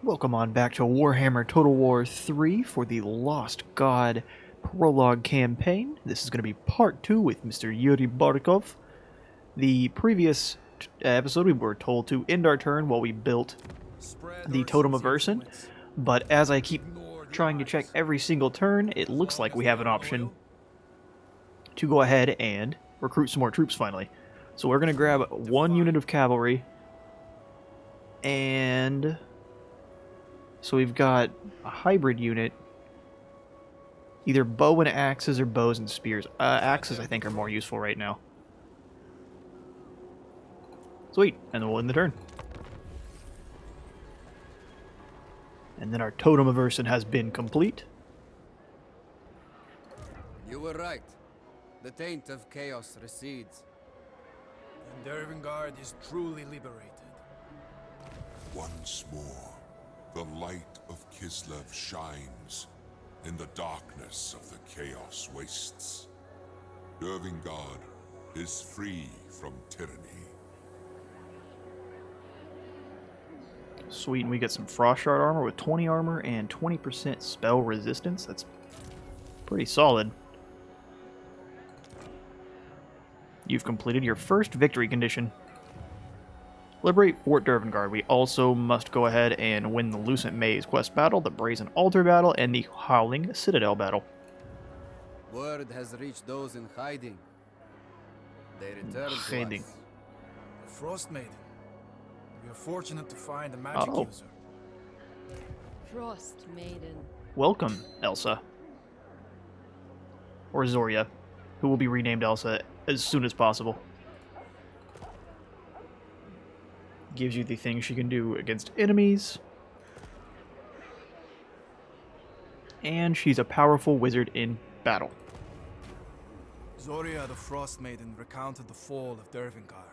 Welcome on back to Warhammer Total War 3 for the Lost God Prologue campaign. This is going to be part 2 with Mr. Yuri Barkov. The previous episode we were told to end our turn while we built the Totem of Ursun, but as I keep trying to check every single turn, it looks like we have an option to go ahead and recruit some more troops finally. So we're going to grab one unit of cavalry, and so we've got a hybrid unit, either bow and axes or bows and spears. Axes, I think, are more useful right now. Sweet, and then we'll end the turn. And then our Totem of Ursun has been complete. You were right. The taint of chaos recedes. And Dervingard is truly liberated. Once more, the light of Kislev shines in the darkness of the Chaos Wastes. Dervingard is free from tyranny. Sweet, and we get some Frost Shard armor with 20 armor and 20% spell resistance. That's pretty solid. You've completed your first victory condition. Liberate Fort Dervingard. We also must go ahead and win the Lucent Maze quest battle, the Brazen Altar battle, and the Howling Citadel battle. Word has reached those in hiding. They return to Hiding. us. The Frost Maiden. We are fortunate to find a magic Oh. user. Frost Maiden. Welcome, Elsa. Or Zoria, who will be renamed Elsa as soon as possible. Gives you the things she can do against enemies. And she's a powerful wizard in battle. Zoria the Frost Maiden recounted the fall of Dervingard.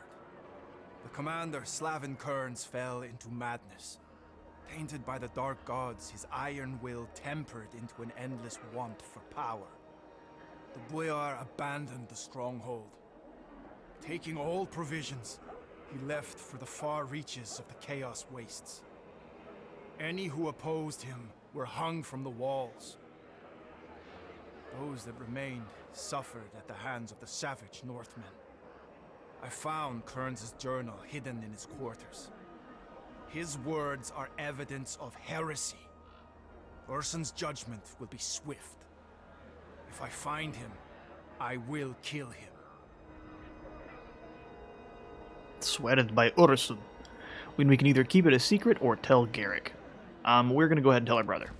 The commander, Slavin Kearns, fell into madness. Tainted by the dark gods, his iron will tempered into an endless want for power. The boyar abandoned the stronghold. Taking all provisions, he left for the far reaches of the Chaos Wastes. Any who opposed him were hung from the walls. Those that remained suffered at the hands of the savage Northmen. I found Kearns' journal hidden in his quarters. His words are evidence of heresy. Ursun's judgment will be swift. If I find him, I will kill him. Sweated by Ursun. When we can either keep it a secret or tell Garrick. We're gonna go ahead and tell our brother.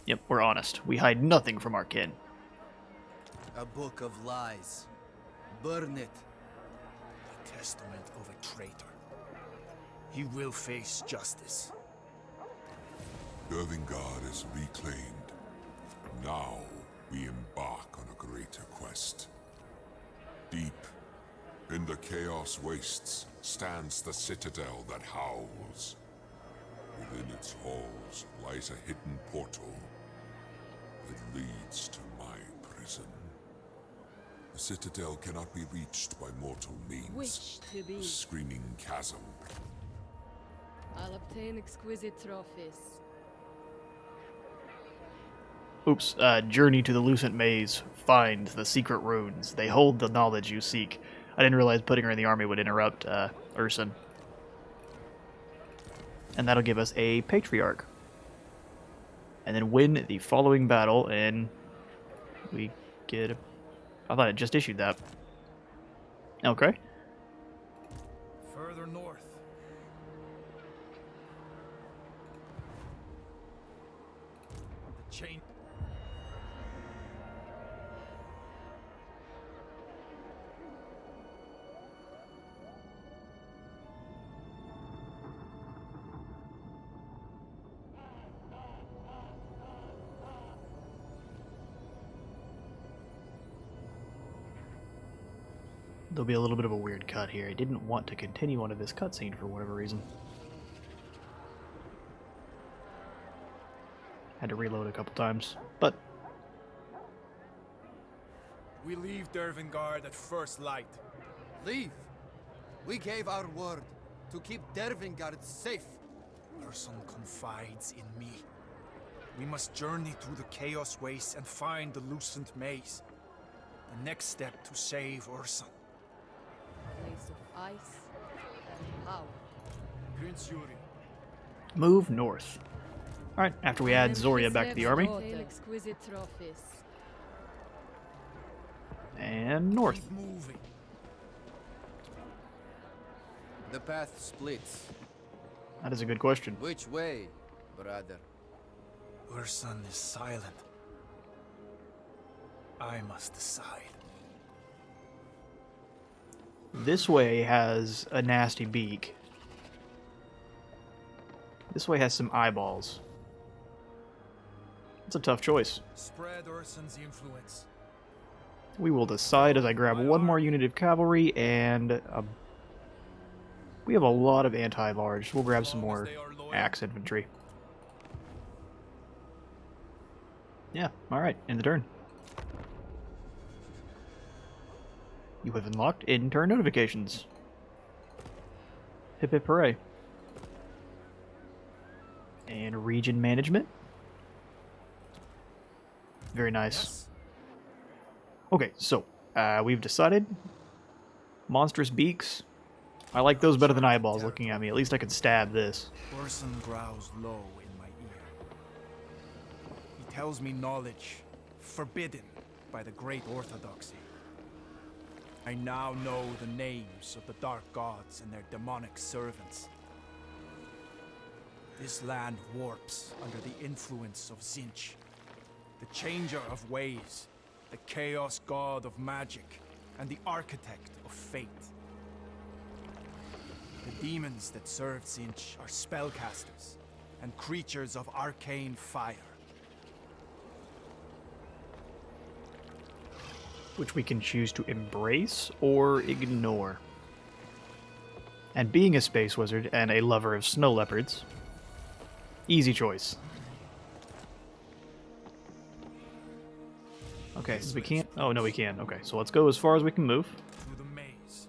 Yep, we're honest. We hide nothing from our kin. A book of lies. Burn it. The testament of a traitor. He will face justice. Dervingard is reclaimed. Now we embark on a greater quest. Deep in the Chaos Wastes stands the citadel that howls. Within its halls lies a hidden portal that leads to my prison. The citadel cannot be reached by mortal means. Wish to be. A screaming chasm. I'll obtain exquisite trophies. Oops, journey to the Lucent Maze. Find the secret runes. They hold the knowledge you seek. I didn't realize putting her in the army would interrupt Ursun. And that'll give us a Patriarch. And then win the following battle, and we get... I thought it just issued that. Okay. Further north. The chain. There'll be a little bit of a weird cut here. I didn't want to continue onto this cutscene for whatever reason. Had to reload a couple times, but We leave Dervingard at first light. Leave. We gave our word to keep Dervingard safe. Ursun confides in me. We must journey through the Chaos Wastes and find the Lucent Maze. The next step to save Ursun. Place of ice and power. Prince Yuri. Move north. Alright, after we add Zoria back to the army. Exquisite trophies. And north. Keep moving. The path splits. That is a good question. Which way, brother? Ursun is silent. I must decide. This way has a nasty beak. This way has some eyeballs. It's a tough choice. Spread Ursun's influence. We will decide as I grab one more unit of cavalry and we have a lot of anti-large. We'll grab some more axe infantry. Yeah, alright, end the turn. You have unlocked in-turn notifications. Hip hip hooray. And region management. Very nice. Yes. Okay, so we've decided monstrous beaks. I like those better than eyeballs looking at me. At least I can stab this. Ursun growls low in my ear. He tells me knowledge forbidden by the great orthodoxy. I now know the names of the dark gods and their demonic servants. This land warps under the influence of Tzeentch, the changer of ways, the chaos god of magic, and the architect of fate. The demons that serve Tzeentch are spellcasters and creatures of arcane fire. Which we can choose to embrace or ignore. And being a space wizard and a lover of snow leopards, easy choice. Okay, since we can't... Oh, no, we can. Okay, so let's go as far as we can move. Through the maze.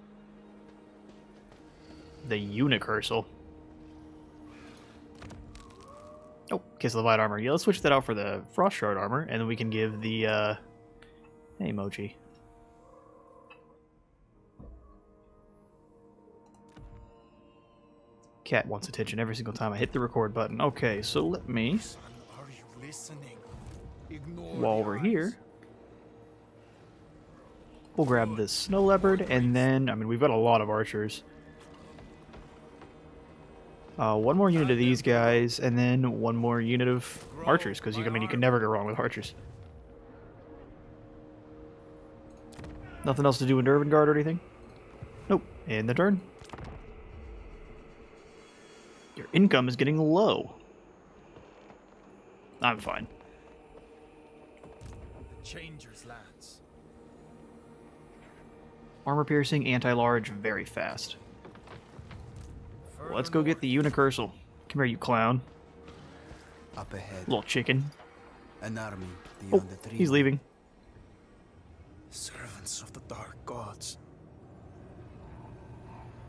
The Unicursal. Oh, Kislev armor. Yeah, let's switch that out for the Frost Shard armor, and then we can give the, Hey, Mochi. Cat wants attention every single time I hit the record button. Okay, so let me... Son, are you listening? Ignore While the we're eyes. here, we'll grab this snow leopard, and then, I mean, we've got a lot of archers. One more unit of these guys, and then one more unit of archers, because I mean, you can never go wrong with archers. Nothing else to do in Dervingard or anything? Nope. End the turn. Your income is getting low. I'm fine. The Changer's lands. Armor piercing, anti-large, very fast. Let's go get the Unicursal. Come here, you clown. Up ahead, Little chicken. an army Oh, beyond the tree. he's leaving. Servants of the dark gods.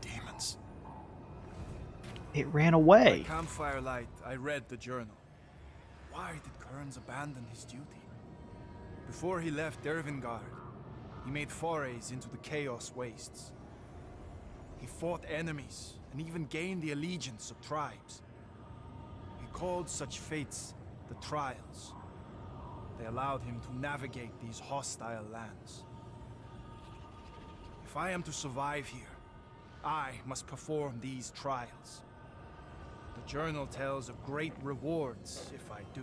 Demons. It ran away. By campfire light, I read the journal. Why did Kearns abandon his duty? Before he left Dervingard, he made forays into the Chaos Wastes. He fought enemies and even gained the allegiance of tribes. He called such fates the Trials. They allowed him to navigate these hostile lands. If I am to survive here, I must perform these trials. The journal tells of great rewards if I do.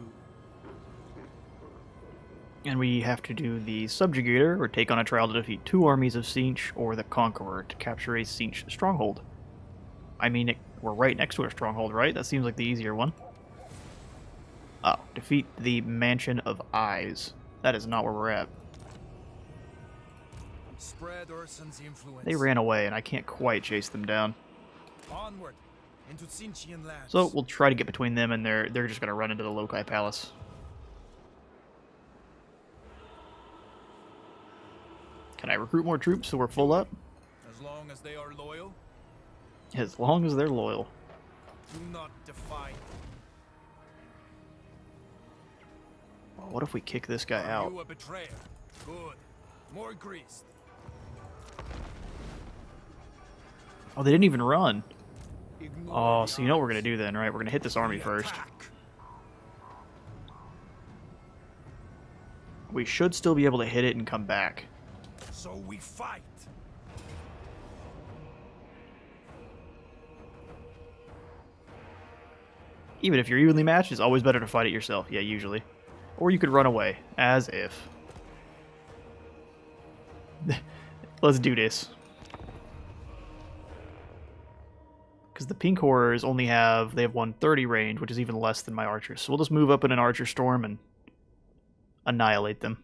And we have to do the Subjugator, or take on a trial to defeat 2 armies of Tzeentch, or the Conqueror to capture a Tzeentch stronghold. I mean, we're right next to a stronghold, right? That seems like the easier one. Oh, defeat the Mansion of Eyes. That is not where we're at. Spread Ursun's influence. They ran away, and I can't quite chase them down. Onward into Tzeentchian lands. So we'll try to get between them, and they're just going to run into the Loci Palace. Can I recruit more troops so we're full up? As long as they are loyal. As long as they're loyal. Do not defy me. Well, what if we kick this guy Are out? you a betrayer? Good. More greased. Oh, they didn't even run. Ignore Oh, the so you know what we're odds. gonna do then, right? We're gonna hit this army We first. attack. We should still be able to hit it and come back. So we fight. Even if you're evenly matched, it's always better to fight it yourself. Yeah, usually. Or you could run away. As if. Let's do this. Because the pink horrors only have... They have 130 range, which is even less than my archers. So we'll just move up in an archer storm and annihilate them.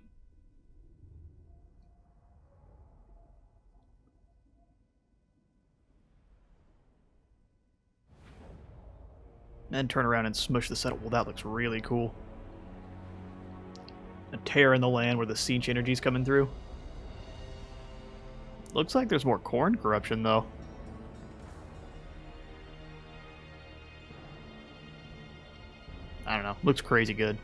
And turn around and smush the settle. Well, that looks really cool. A tear in the land where the siege energy's coming through. Looks like there's more corn corruption, though. I don't know. Looks crazy good.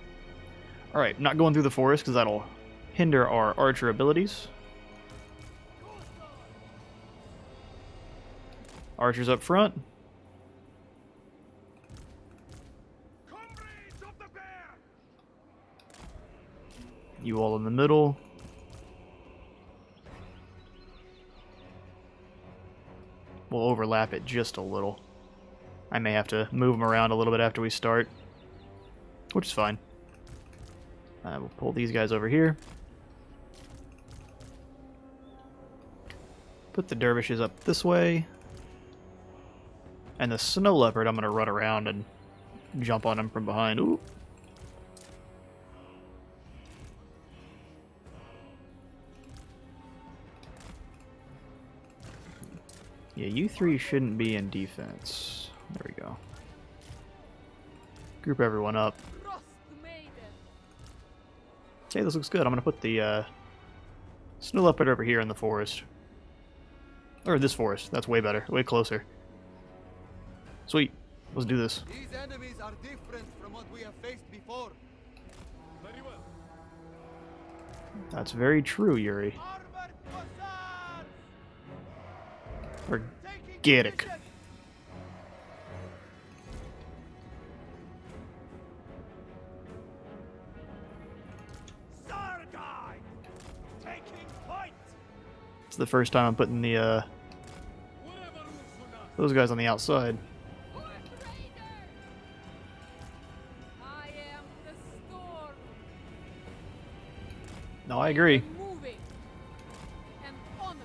Alright, not going through the forest because that'll hinder our archer abilities. Archers up front. Comrades of the bear! You all in the middle. We'll overlap it just a little. I may have to move them around a little bit after we start, which is fine. We'll pull these guys over here. Put the dervishes up this way. And the snow leopard, I'm going to run around and jump on him from behind. Ooh. Yeah, you three shouldn't be in defense. There we go. Group everyone up. Frost Maiden. Okay, this looks good. I'm going to put the snow leopard over here in the forest. Or this forest. That's way better. Way closer. Sweet. Let's do this. These enemies are different from what we have faced before. Very well. That's very true, Yuri. Armored hussars! Or Taking get it. position! Sargai! Taking point! It's the first time I'm putting the Whatever Ursun asks. those guys on the outside. Horse Raider. I am the storm. No, I agree. Moving. And honor.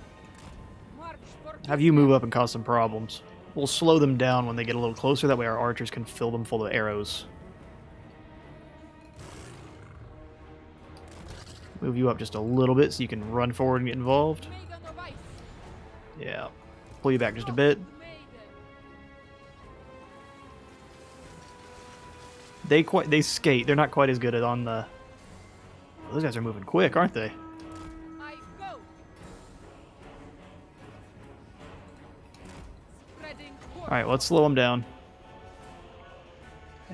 March for Have you move Kislev. up and cause some problems. We'll slow them down when they get a little closer. That way our archers can fill them full of arrows. Move you up just a little bit so you can run forward and get involved. Maiden of Ice. Yeah. Pull you back just a bit. Frost Maiden. They skate. They're not quite as good at on the... Those guys are moving quick, aren't they? I go. Spreading All right, let's slow them down.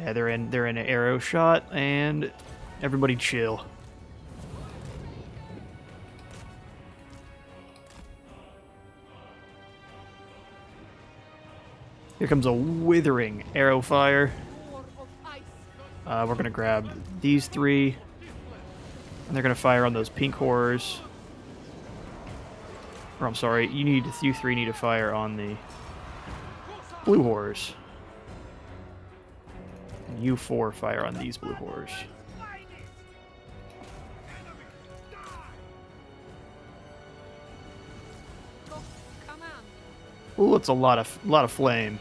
Yeah, they're in an arrow shot, and everybody chill. Here comes a withering arrow fire. war of ice. We're gonna grab these three, and they're gonna fire on those pink horrors. Or I'm sorry, you three need to fire on the blue horrors. And you four fire on these blue horrors. Find it! Enemy, die! Frost command. Ooh, it's a lot of flame.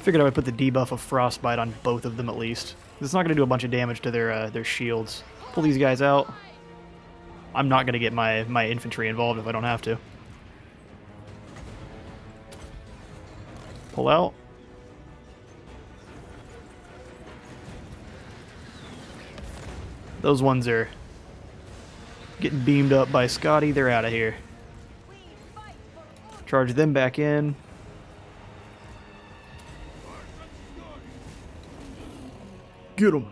Figured I would put the debuff of frostbite on both of them at least. It's not going to do a bunch of damage to their shields. Pull these guys out. I'm not going to get my infantry involved if I don't have to. Pull out. Those ones are getting beamed up by Scotty. They're out of here. Charge them back in. Get them.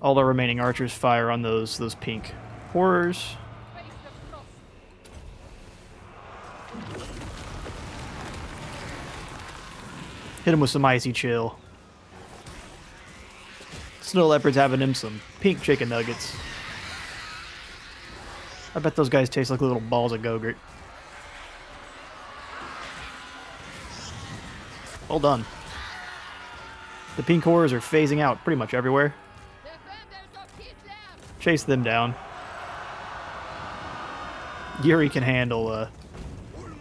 All the remaining archers fire on those pink horrors. Face the frost. Hit him with some icy chill. Snow leopard's having him some pink chicken nuggets. I bet those guys taste like little balls of Go-Gurt. Well done. The pink horrors are phasing out pretty much everywhere. Defenders of Kislev. Chase them down. Yuri can handle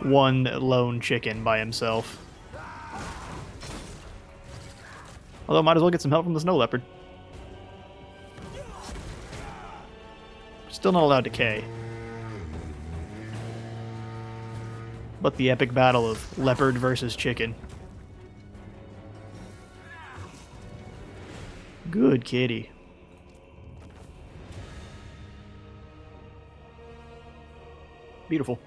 one lone chicken by himself. Although might as well get some help from the snow leopard. Still not allowed to K. But the epic battle of leopard versus chicken. Good kitty. Beautiful.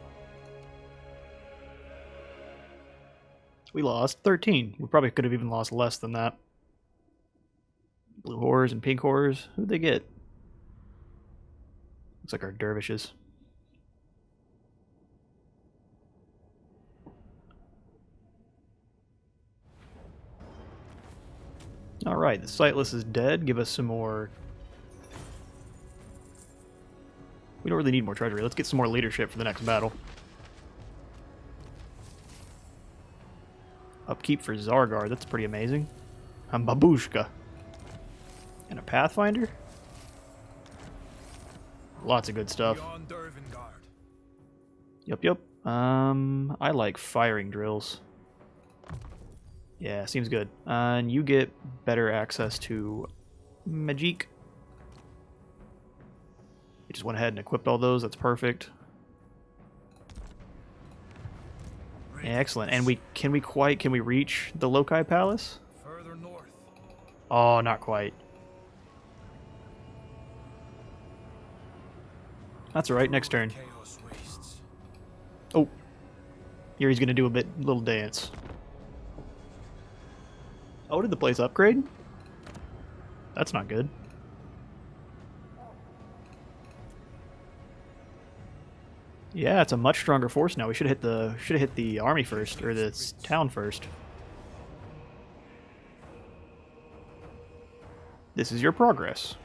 We lost 13. We probably could have even lost less than that. Blue horrors and pink horrors. Who'd they get? Looks like our dervishes. Alright, the Sightless is dead. Give us some more... We don't really need more treasury. Let's get some more leadership for the next battle. Upkeep for Zargar. That's pretty amazing. A Babushka. And a Pathfinder? Lots of good stuff. Beyond Dervingard. Yep. I like firing drills. Yeah, seems good. And you get better access to Magic. You just went ahead and equipped all those. That's perfect. Excellent. And can we reach the Lokai Palace? Further north. Oh, not quite. That's alright, next turn. Chaos wastes. Oh. Yuri's gonna do a little dance. Oh, did the place upgrade? That's not good. Yeah, it's a much stronger force now. We should have hit the army first, or the town first. This is your progress.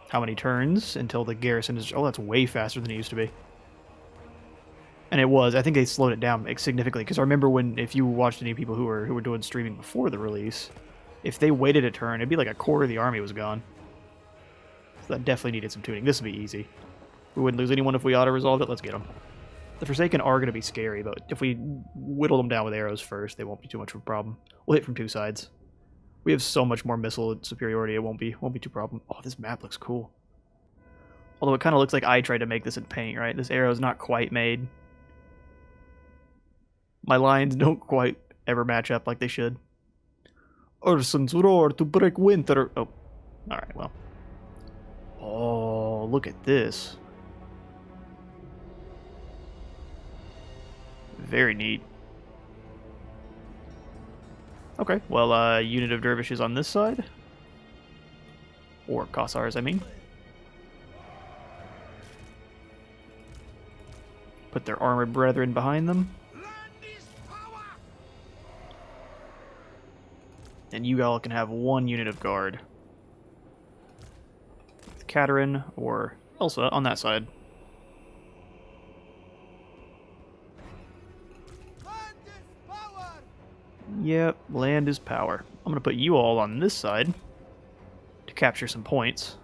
How many turns until the garrison is... Oh, that's way faster than it used to be. And it was. I think they slowed it down significantly, because I remember if you watched any people who were doing streaming before the release, if they waited a turn, it'd be like a quarter of the army was gone. So that definitely needed some tuning. This would be easy. We wouldn't lose anyone if we auto-resolved it. Let's get them. The Forsaken are going to be scary, but if we whittle them down with arrows first, they won't be too much of a problem. We'll hit from two sides. We have so much more missile superiority, it won't be too problem. Oh, this map looks cool. Although it kind of looks like I tried to make this in paint, right? This arrow's not quite made. My lines don't quite ever match up like they should. Ursun's roar to break winter. Oh, alright, well. Oh, look at this. Very neat. Okay, well, unit of dervishes on this side. Or Kossars, I mean. Put their armored brethren behind them. And you all can have one unit of guard. With Katerin or Elsa on that side. Yep, land is power. I'm going to put you all on this side to capture some points.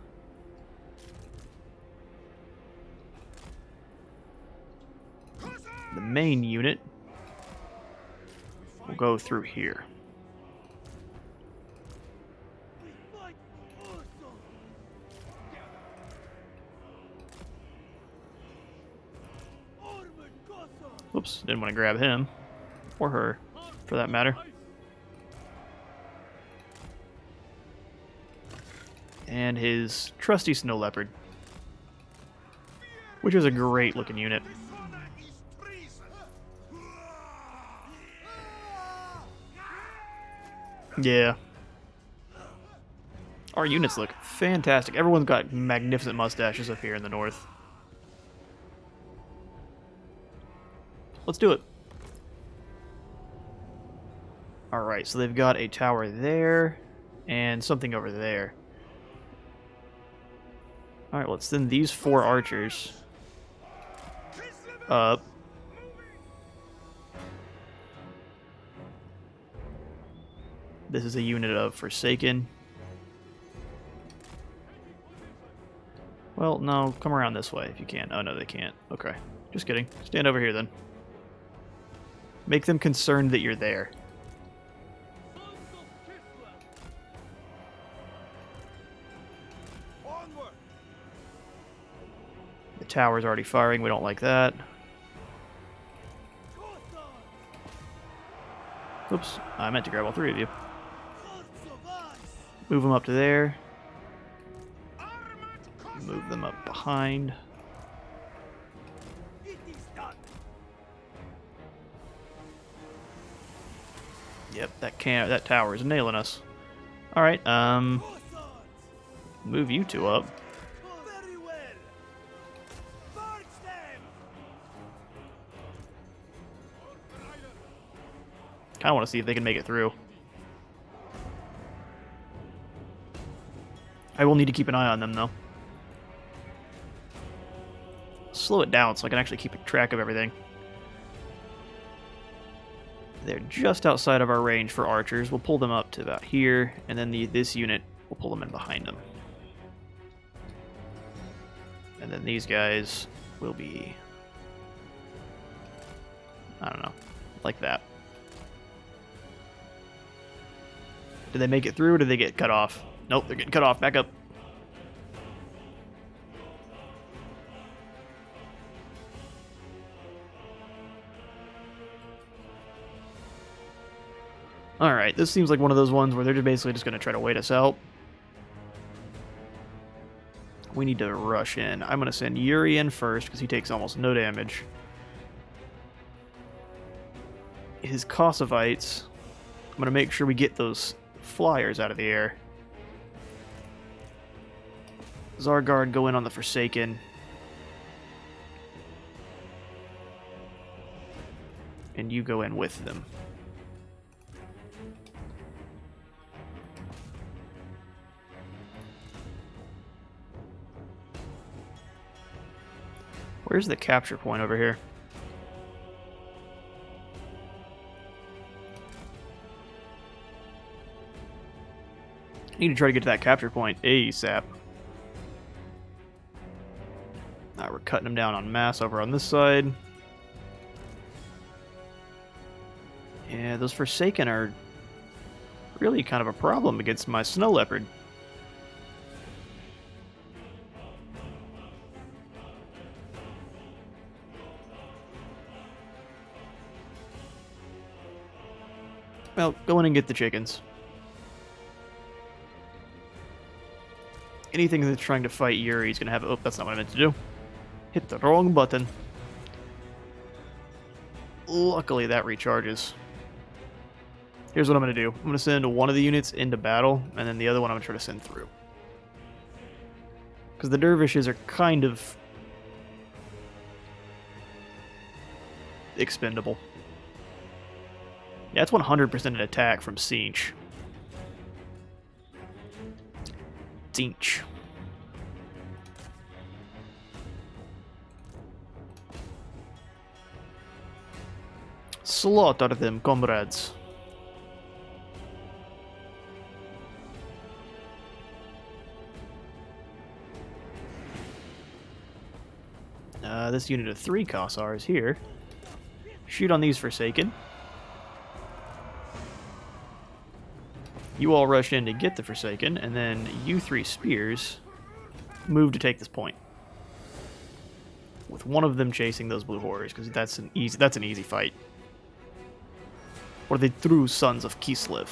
The main unit will go through here. Oops, didn't want to grab him. Or her, for that matter. And his trusty snow leopard. which is a great looking unit. Yeah. Our units look fantastic. Everyone's got magnificent mustaches up here in the north. Let's do it. Alright, so they've got a tower there and something over there. Alright, let's send these 4 archers up. This is a unit of Forsaken. Well, no, come around this way if you can. Oh, no, they can't. Okay, just kidding. Stand over here, then. Make them concerned that you're there. The tower's already firing. We don't like that. Oops, I meant to grab all 3 of you. Move them up to there. Move them up behind. Yep, that tower is nailing us. All right, move you 2 up. Kind of want to see if they can make it through. I will need to keep an eye on them, though. Slow it down so I can actually keep track of everything. They're just outside of our range for archers. We'll pull them up to about here, and then this unit, we'll pull them in behind them. And then these guys will be, I don't know, like that. Did they make it through, or did they get cut off? Nope, they're getting cut off. Back up. Alright, this seems like one of those ones where they're just basically just going to try to wait us out. We need to rush in. I'm going to send Yuri in first because he takes almost no damage. His Kosovites, I'm going to make sure we get those flyers out of the air. Zargard, go in on the Forsaken. And you go in with them. Where's the capture point over here? I need to try to get to that capture point ASAP. Alright, we're cutting them down en masse over on this side. Yeah, those Forsaken are really kind of a problem against my Snow Leopard. Well, go in and get the chickens. Anything that's trying to fight Yuri is going to have... Oh, that's not what I meant to do. Hit the wrong button. Luckily, that recharges. Here's what I'm going to do. I'm going to send one of the units into battle, and then the other one I'm going to try to send through. Because the dervishes are kind of expendable. Yeah, it's 100% an attack from Sinch. Sinch. Slaughter them, comrades. This unit of 3 Kossars here. Shoot on these Forsaken. You all rush in to get the Forsaken, and then you 3 spears move to take this point. With one of them chasing those blue horrors, because that's an easy fight. Or the true sons of Kislev.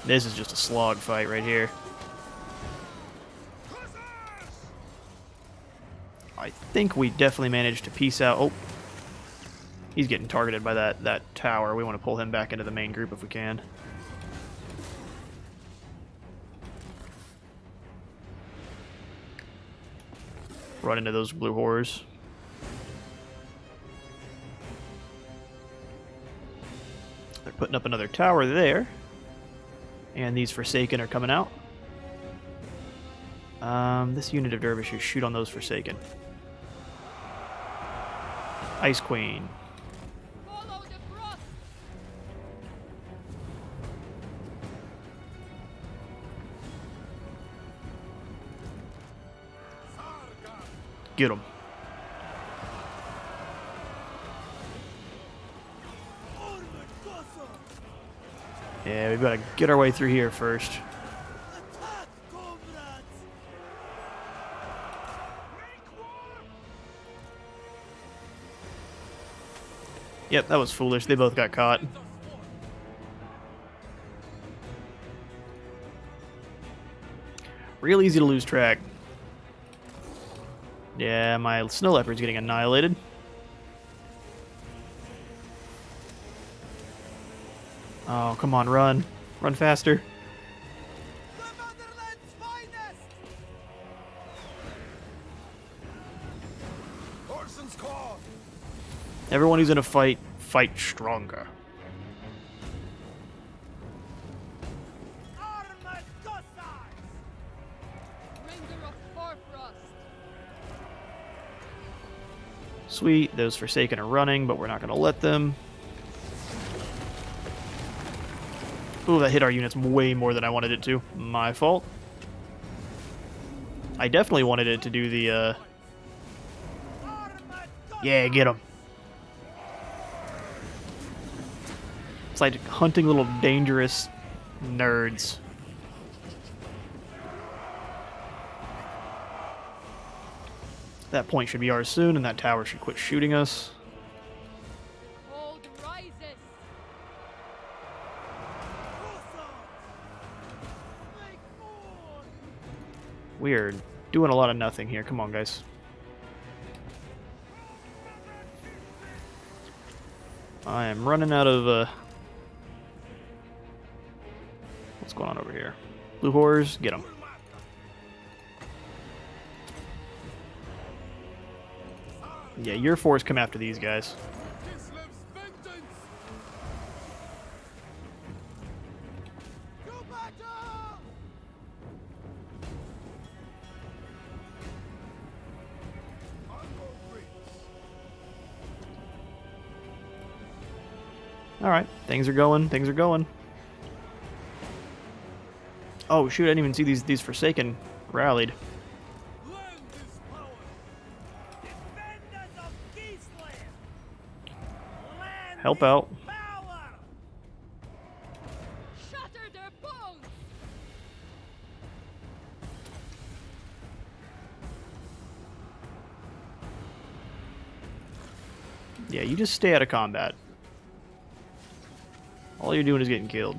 This is just a slog fight right here. I think we definitely managed to piece out... Oh, he's getting targeted by that tower. We want to pull him back into the main group if we can. Run into those blue horrors. They're putting up another tower there. And these Forsaken are coming out. This unit of dervishes shoot on those Forsaken. Ice Queen. Follow the frost. Get them. Yeah, we've got to get our way through here first. Yep, that was foolish. They both got caught. Real easy to lose track. Yeah, my snow leopard's getting annihilated. Oh, come on, run. Run faster. Ursun's call. Everyone who's in a fight, fight stronger. Bringer of Forfrost. Sweet, those Forsaken are running, but we're not going to let them. Ooh, that hit our units way more than I wanted it to. My fault. I definitely wanted it to do the, Yeah, get him. It's like hunting little dangerous nerds. That point should be ours soon, and that tower should quit shooting us. Cold rises. We are doing a lot of nothing here. Come on, guys. I am running out of, What's going on over here? Blue horrors, get them. Yeah, your force come after these guys. Alright, things are going, things are going. Oh shoot, I didn't even see these Forsaken rallied. Help out. Shatter their bones. Yeah, you just stay out of combat. All you're doing is getting killed.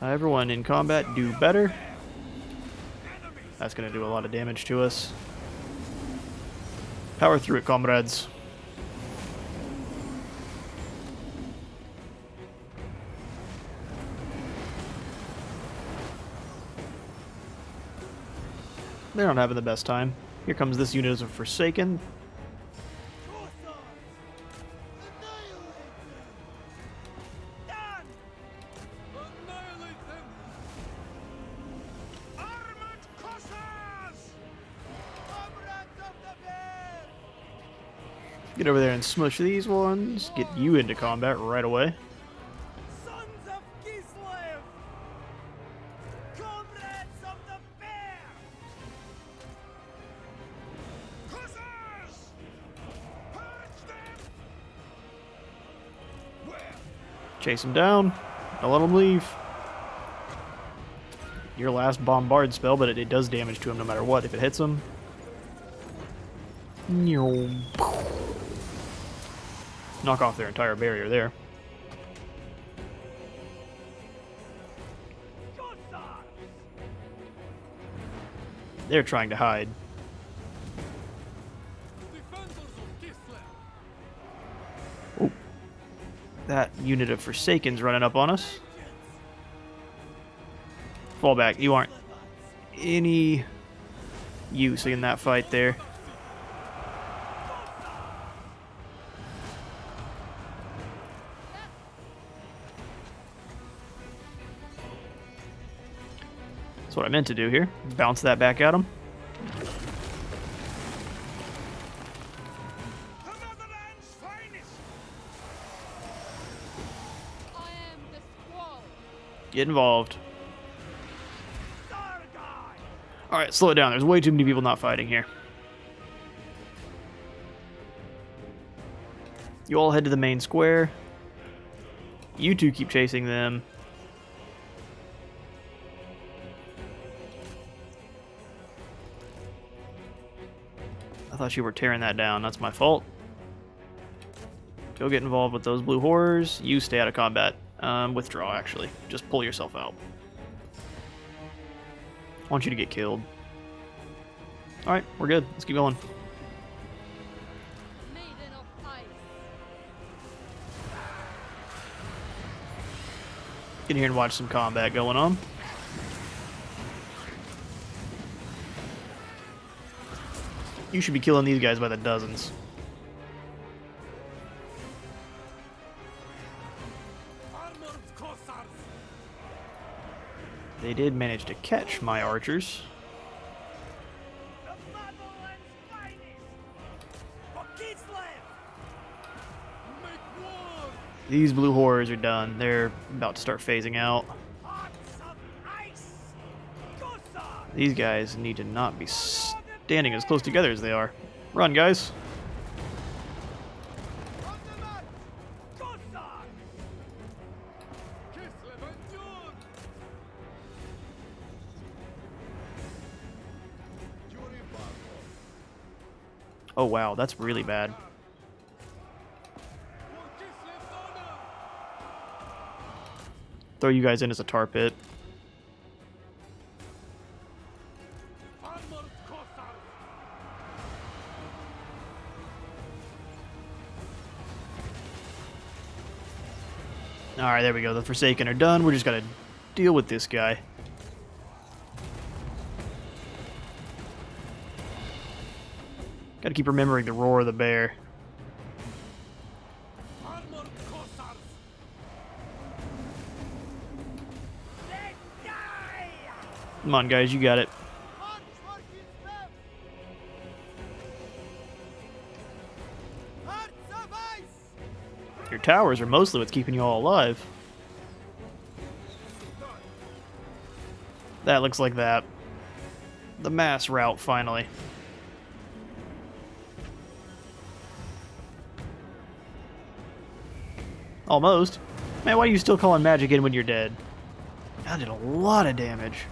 Everyone in combat, do better. That's going to do a lot of damage to us. Power through it, comrades. They're not having the best time. Here comes this unit of Forsaken. Get over there and smush these ones. Get you into combat right away. Sons of Kislev! Comrades of the Bear! Hussars! Purge them! Where? Chase them down. Don't let them leave. Your last bombard spell, but it does damage to him no matter what if it hits him. Knock off their entire barrier there. They're trying to hide. Defenders of Kislev. Oh. That unit of Forsakens running up on us. Fall back. You aren't any use in that fight there. That's what I meant to do here. Bounce that back at him. I am the squall. Get involved. Alright, slow it down. There's way too many people not fighting here. You all head to the main square. You two keep chasing them. I thought you were tearing that down. That's my fault. Go get involved with those blue horrors. You stay out of combat. Withdraw, actually. Just pull yourself out. I want you to get killed. Alright, we're good. Let's keep going. Maiden of ice. Get in here and watch some combat going on. You should be killing these guys by the dozens. They did manage to catch my archers. These blue horrors are done. They're about to start phasing out. These guys need to not be standing as close together as they are. Run, guys. Oh wow, that's really bad. Throw you guys in as a tar pit. Alright, there we go. The Forsaken are done. We're just gotta deal with this guy. Gotta keep remembering the roar of the bear. Come on, guys, you got it. Your towers are mostly what's keeping you all alive. That looks like that. The mass route, finally. Almost. Man, why are you still calling magic in when you're dead? That did a lot of damage.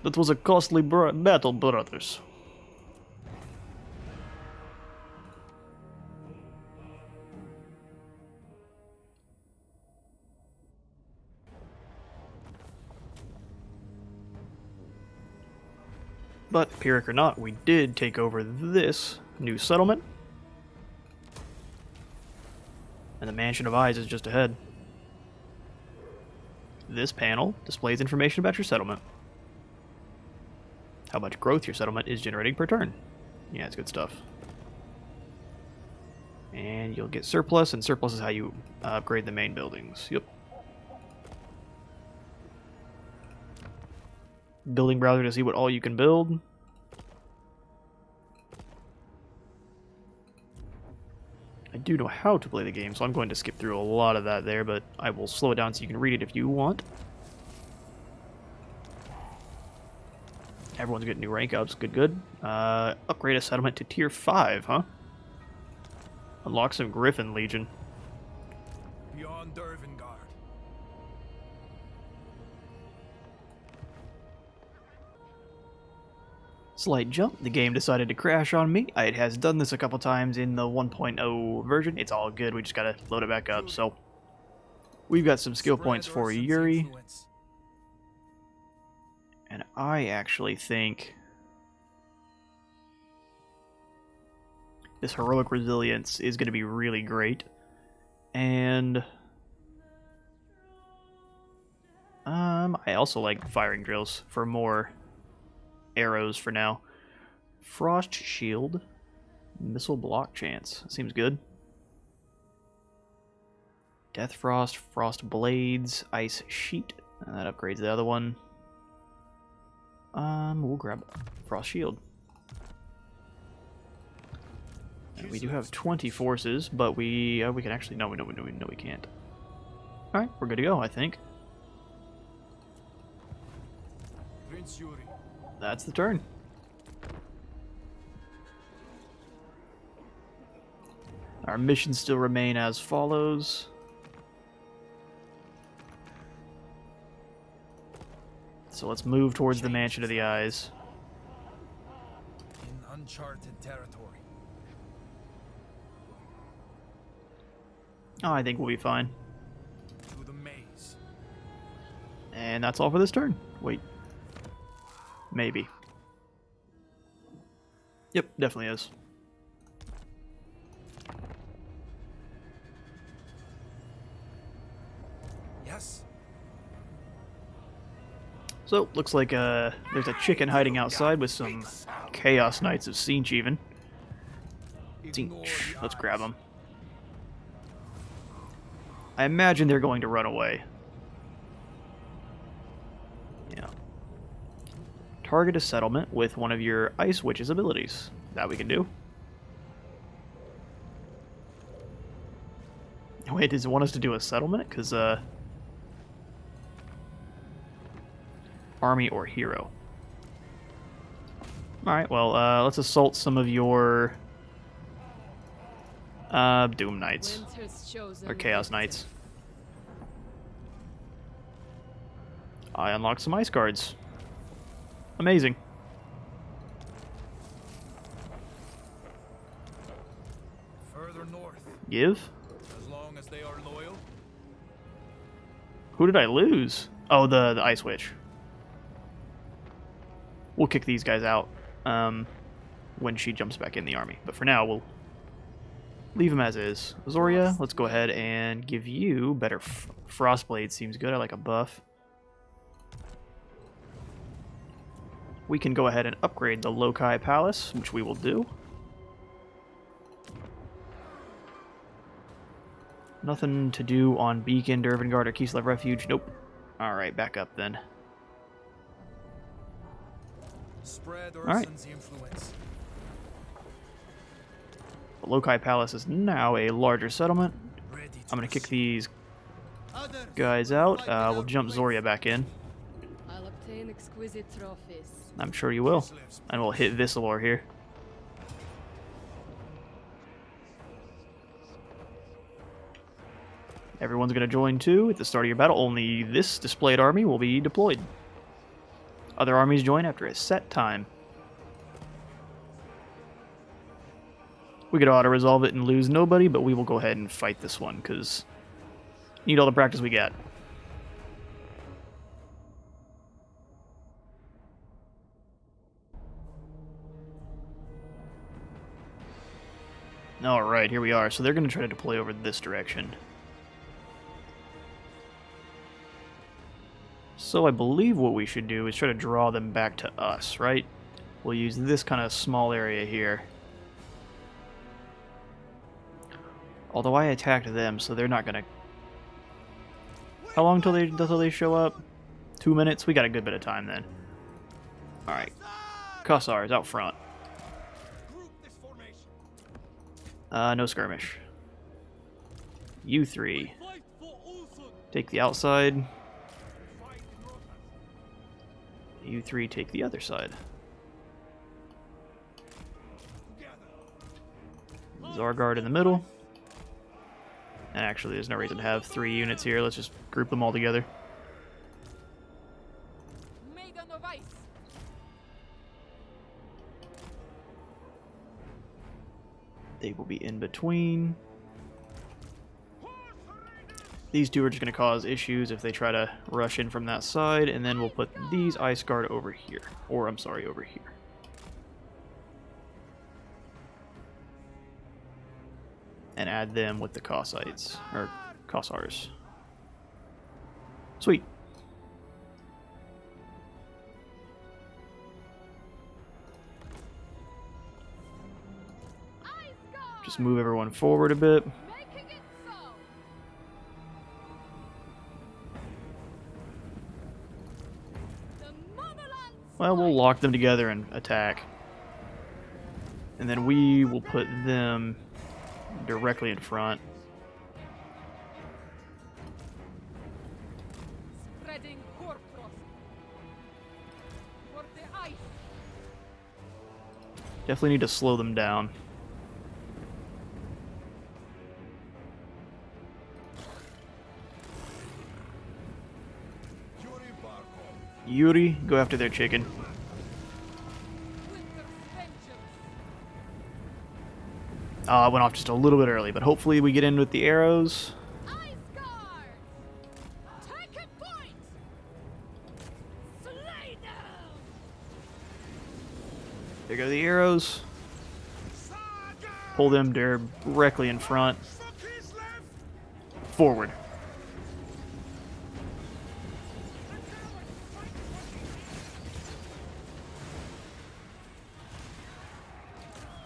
That was a costly battle, brothers. But, Pyrrhic or not, we did take over this new settlement. And the Mansion of Eyes is just ahead. This panel displays information about your settlement. How much growth your settlement is generating per turn. Yeah, it's good stuff. And you'll get surplus, and surplus is how you upgrade the main buildings. Yep. Building browser to see what all you can build. I do know how to play the game, so I'm going to skip through a lot of that there, but I will slow it down so you can read it if you want. Everyone's getting new rank ups. Good, good. Upgrade a settlement to tier 5, huh? Unlock some Griffin Legion. Beyond Dervingard. Slight jump. The game decided to crash on me. It has done this a couple times in the 1.0 version. It's all good. We just gotta load it back up. So we've got some skill points for Spread Ursun's Yuri. influence. And I actually think this heroic resilience is going to be really great. And I also like firing drills for more arrows for now. Frost shield, missile block chance. Seems good. Death frost, frost blades, ice sheet. That upgrades the other one. We'll grab frost shield. And we do have 20 forces, but we can actually no, we can't. All right, we're good to go, I think. Prince Yuri. That's the turn. Our missions still remain as follows. So let's move towards the Mansion of the Eyes. In uncharted territory. Oh, I think we'll be fine. To the maze. And that's all for this turn. Wait. Maybe. Yep, definitely is. Yes. So, looks like there's a chicken hiding outside with some Chaos Knights of Sinch even. Sinch. Let's grab them. I imagine they're going to run away. Yeah. Target a settlement with one of your Ice Witch's abilities. That we can do. Wait, does it want us to do a settlement? Because, army or hero. Alright, well, let's assault some of your Doom Knights. Or Chaos Knights. I unlocked some ice guards. Amazing. Further north. Give? As long as they are loyal. Who did I lose? Oh, the Ice Witch. We'll kick these guys out when she jumps back in the army. But for now, we'll leave them as is. Zoria, let's go ahead and give you better Frostblade. Seems good. I like a buff. We can go ahead and upgrade the Loci Palace, which we will do. Nothing to do on Beacon, Dervin Guard, or Kislev Refuge. Nope. Alright, back up then. Spread Alright. Ursun's influence. The Loci Palace is now a larger settlement. Ready to I'm going to kick pursue. these guys out. We'll jump Zoria back in. I'll obtain exquisite trophies. I'm sure you will. And we'll hit Viscelor here. Everyone's going to join too at the start of your battle. Only this displayed army will be deployed. Other armies join after a set time. We could auto-resolve it and lose nobody, but we will go ahead and fight this one, because we need all the practice we got. Alright, here we are. So they're going to try to deploy over this direction. So I believe what we should do is try to draw them back to us, right? We'll use this kind of small area here. Although I attacked them, so they're not going to... How long till they show up? 2 minutes? We got a good bit of time then. Alright. Kossars out front. No skirmish. You three. Fight for Ursun. Take the outside. You three take the other side. Zargard in the middle. And actually, there's no reason to have 3 units here. Let's just group them all together. Maiden of Ice. They will be in between. These two are just going to cause issues if they try to rush in from that side, and then we'll put these ice guard over here. Or, I'm sorry, over here. And add them with the Cossites, or Cossars. Sweet. Just move everyone forward a bit. Making it so. The motherland. Well, we'll lock them together and attack. And then we will put them directly in front. Spreading hoarfrost. For the ice. Definitely need to slow them down. Yuri, go after their chicken. Winter's vengeance. I went off just a little bit early, but hopefully we get in with the arrows. Ice guard. Take a point. Slay them. There go the arrows. Pull them directly in front. Forward.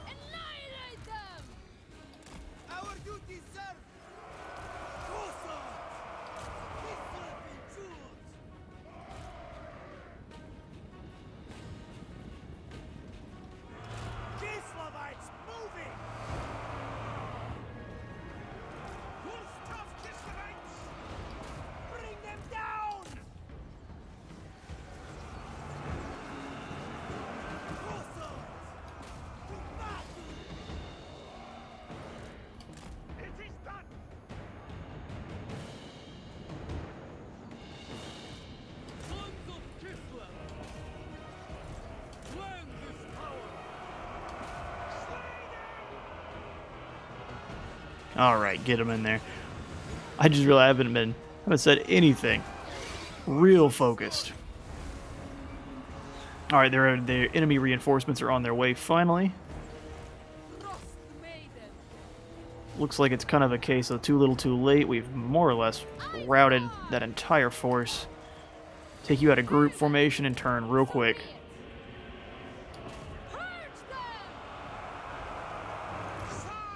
Annihilate them. Our duty served! Kislevites moving! Wolf-tough Kislevites! Bring them down! It is done! Sons of Kislev. Cleanse this tower. Alright, get them in there. I just realized I haven't said anything. Real focused. Alright, their enemy reinforcements are on their way finally. Frost maiden. Looks like it's kind of a case of too little too late. We've more or less routed that entire force. Take you out of group formation and turn real quick. Purge them.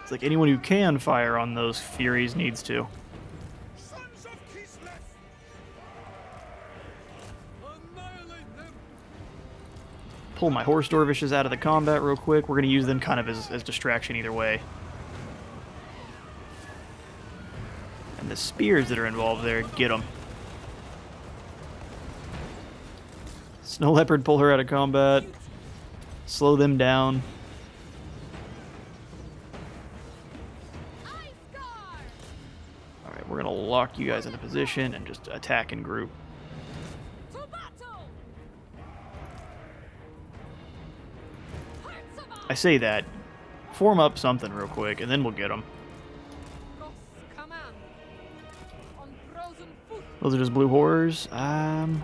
It's like anyone who can fire on those Furies needs to. Sons of Kislev! Annihilate them. Pull my horse dervishes out of the combat real quick. We're going to use them kind of as distraction either way. And the spears that are involved there, get them. Snow Leopard, pull her out of combat. Slow them down. Ice guard. Alright, we're going to lock you guys into position and just attack in group. To battle. Hearts of I say that. Form up something real quick, and then we'll get them. Frost command. On frozen foot. Those are just blue horrors. Where?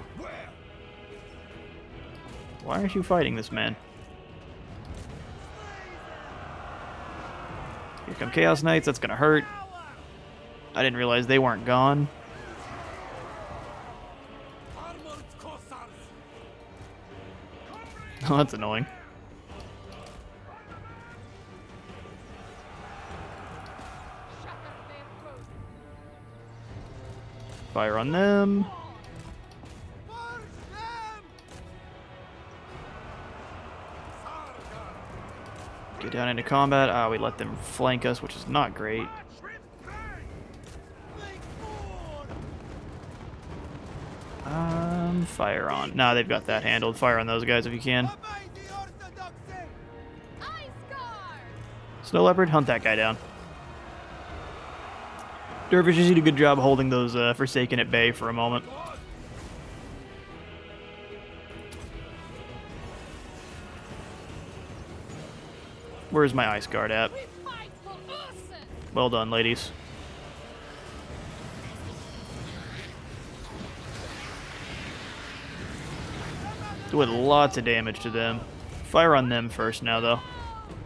Why aren't you fighting this man? Here come Chaos Knights. That's gonna hurt. I didn't realize they weren't gone. Armored Cossars! Oh, that's annoying. Shatter their foes. Fire on them. Purge them! Get down into combat. Ah, we let them flank us, which is not great. Make more! Fire on. Nah, they've got that handled. Fire on those guys if you can. Obey the orthodoxy! Ice guard. Snow Leopard, hunt that guy down. Dervishes did a good job holding those Forsaken at bay for a moment. Where's my ice guard at? We fight for Ursun. Well done, ladies. Doing lots of damage to them. Fire on them first now, though.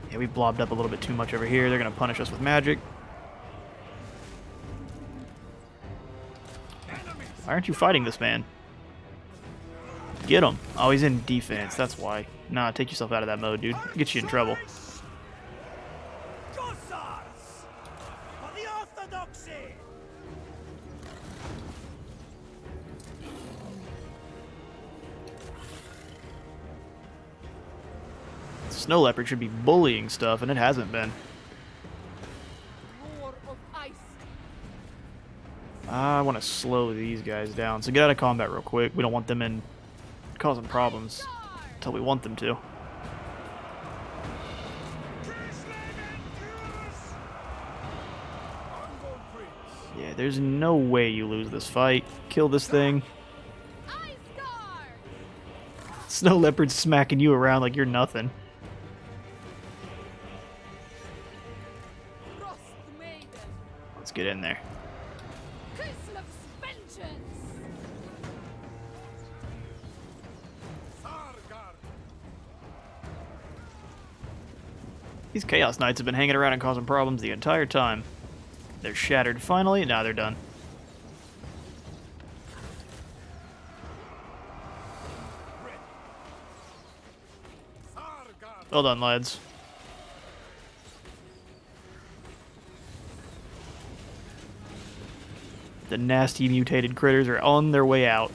Yeah, we blobbed up a little bit too much over here. They're going to punish us with magic. Why aren't you fighting this man? Get him. Oh, he's in defense. That's why. Nah, take yourself out of that mode, dude. Get you in trouble. Snow Leopard should be bullying stuff, and it hasn't been. Roar of ice. I want to slow these guys down, so get out of combat real quick. We don't want them in causing problems until we want them to. Yeah, there's no way you lose this fight. Kill this thing. Ice guard. Snow Leopard's smacking you around like you're nothing. Frost maiden. Let's get in there. Kislev's vengeance. These Chaos Knights have been hanging around and causing problems the entire time. They're shattered finally, now they're done. Well done, lads. The nasty mutated critters are on their way out.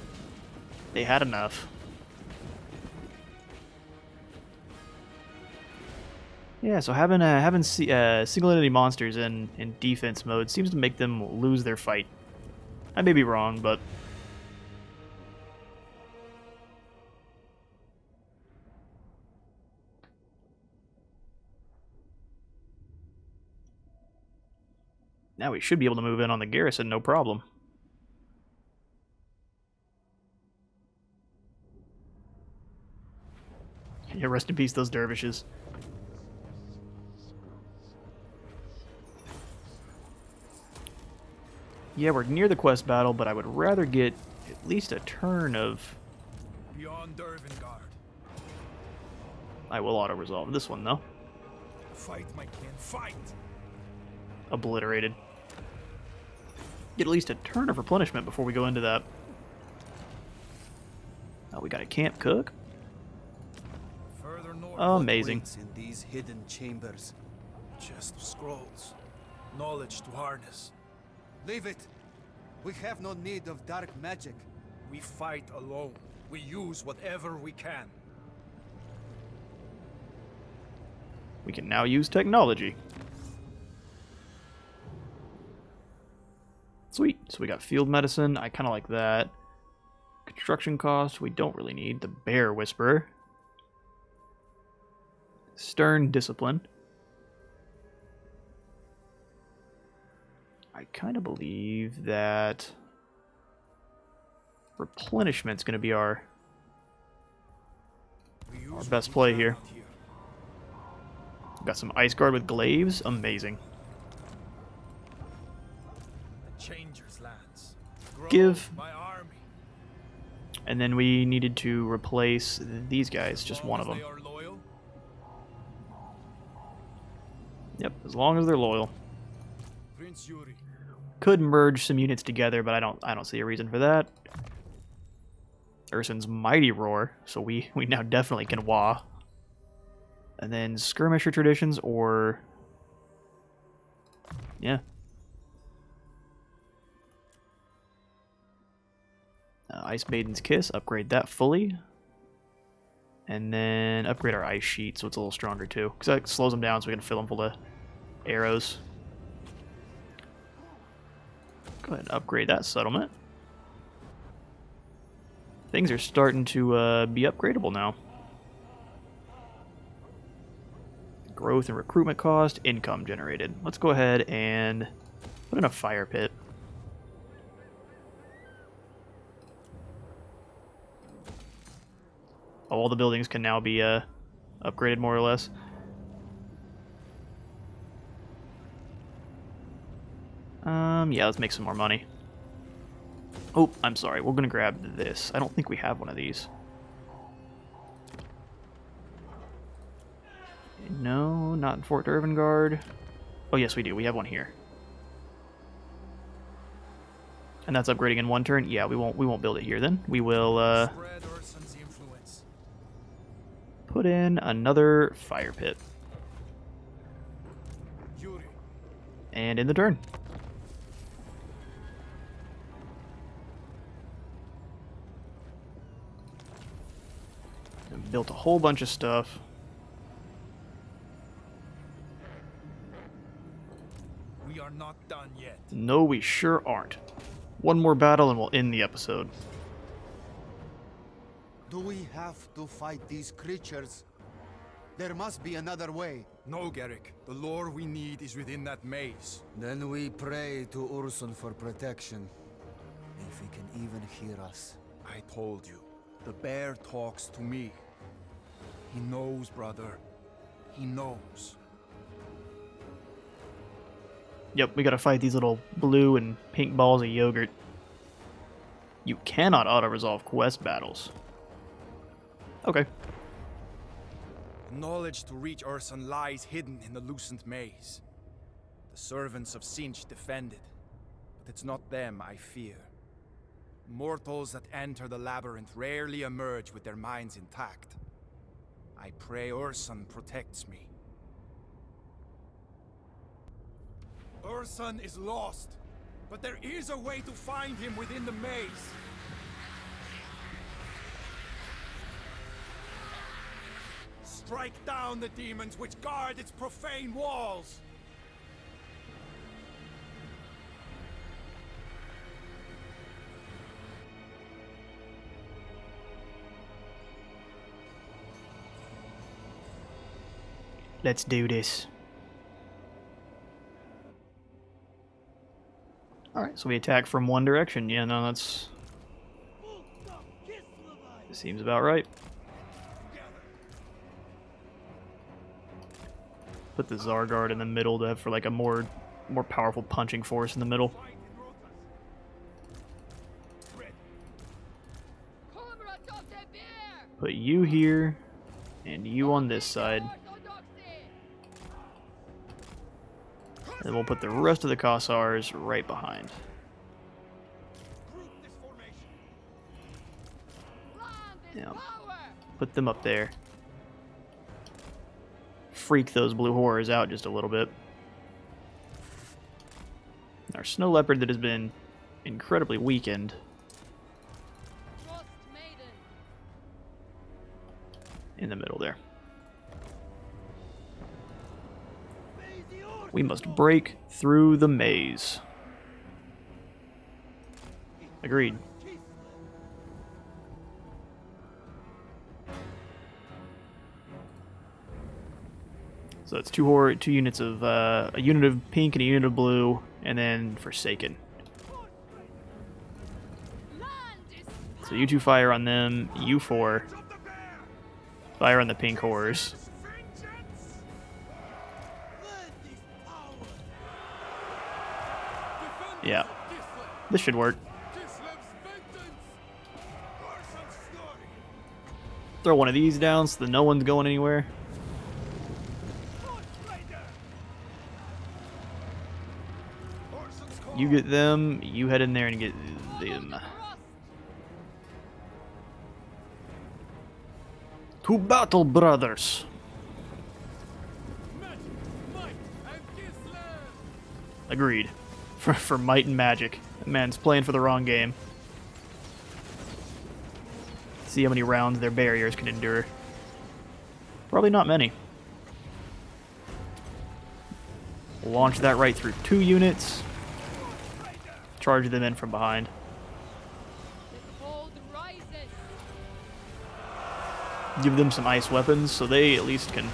They had enough. Yeah, so having single entity monsters in defense mode seems to make them lose their fight. I may be wrong, but now we should be able to move in on the garrison, no problem. Yeah, rest in peace, those dervishes. Yeah, we're near the quest battle, but I would rather get at least a turn of... Beyond Dervingard. I will auto-resolve this one, though. Fight, my kin, fight! Obliterated. Get at least a turn of replenishment before we go into that. Oh, we got a camp cook? Further north. Amazing. Waits in these hidden chambers. Chest of scrolls. Knowledge to harness. Leave it. We have no need of dark magic. We fight alone. We use whatever we can. We can now use technology. Sweet. So we got field medicine. I kind of like that. Construction cost, we don't really need. The Bear Whisperer. Stern Discipline. I kind of believe that replenishment's going to be our best play here. Got some Ice Guard with glaives. Amazing. The Changer's lands. Grow Give. my army. And then we needed to replace these guys, just one of them. They are loyal. Yep, as long as they're loyal. Prince Yuri. Could merge some units together, but I don't see a reason for that. Ursun's Mighty Roar, so we now definitely can wah. And then Skirmisher Traditions, or... yeah. Ice Maiden's Kiss, upgrade that fully. And then upgrade our Ice Sheet so it's a little stronger too. Because that slows them down so we can fill them full of arrows. Go ahead and upgrade that settlement. Things are starting to be upgradable now. Growth and recruitment cost, income generated. Let's go ahead and put in a fire pit. All the buildings can now be upgraded more or less. Yeah, let's make some more money. Oh, I'm sorry. We're going to grab this. I don't think we have one of these. not in Fort Dervingard. Oh yes, we do. We have one here. And that's upgrading in one turn. Yeah, we won't build it here then. We will Spread Ursun's influence. put in another fire pit. Yuri. And in the turn. And built a whole bunch of stuff. We are not done yet. No, we sure aren't. One more battle and we'll end the episode. Do we have to fight these creatures? There must be another way. No, Garrick. The lore we need is within that maze. Then we pray to Ursun for protection. If he can even hear us. I told you. The bear talks to me. He knows, brother. He knows. Yep, we gotta fight these little blue and pink balls of yogurt. You cannot auto-resolve quest battles. Okay. Knowledge to reach Ursun lies hidden in the loosened maze. The servants of Sinch defend it, but it's not them I fear. Mortals that enter the labyrinth rarely emerge with their minds intact. I pray Ursun protects me. Ursun is lost, but there is a way to find him within the maze. Strike down the demons which guard its profane walls! Let's do this. Alright, so we attack from one direction. Yeah, no, that's... seems about right. Put the Zargard in the middle to have for like a more powerful punching force in the middle. Put you here, and you on this side. And we'll put the rest of the Kossars right behind. Yeah. Put them up there. Freak those blue horrors out just a little bit. Our snow leopard that has been incredibly weakened. In the middle there. We must break through the maze. Agreed. So that's two units of a unit of pink and a unit of blue, and then Forsaken. So you two fire on them, you four fire on the pink horrors. Yeah, this should work. Throw one of these down so that no one's going anywhere. You get them, you head in there and get them. To battle, brothers! Agreed. For might and magic. That man's playing for the wrong game. See how many rounds their barriers can endure. Probably not many. Launch that right through 2 units. Charge them in from behind. Give them some ice weapons so they at least can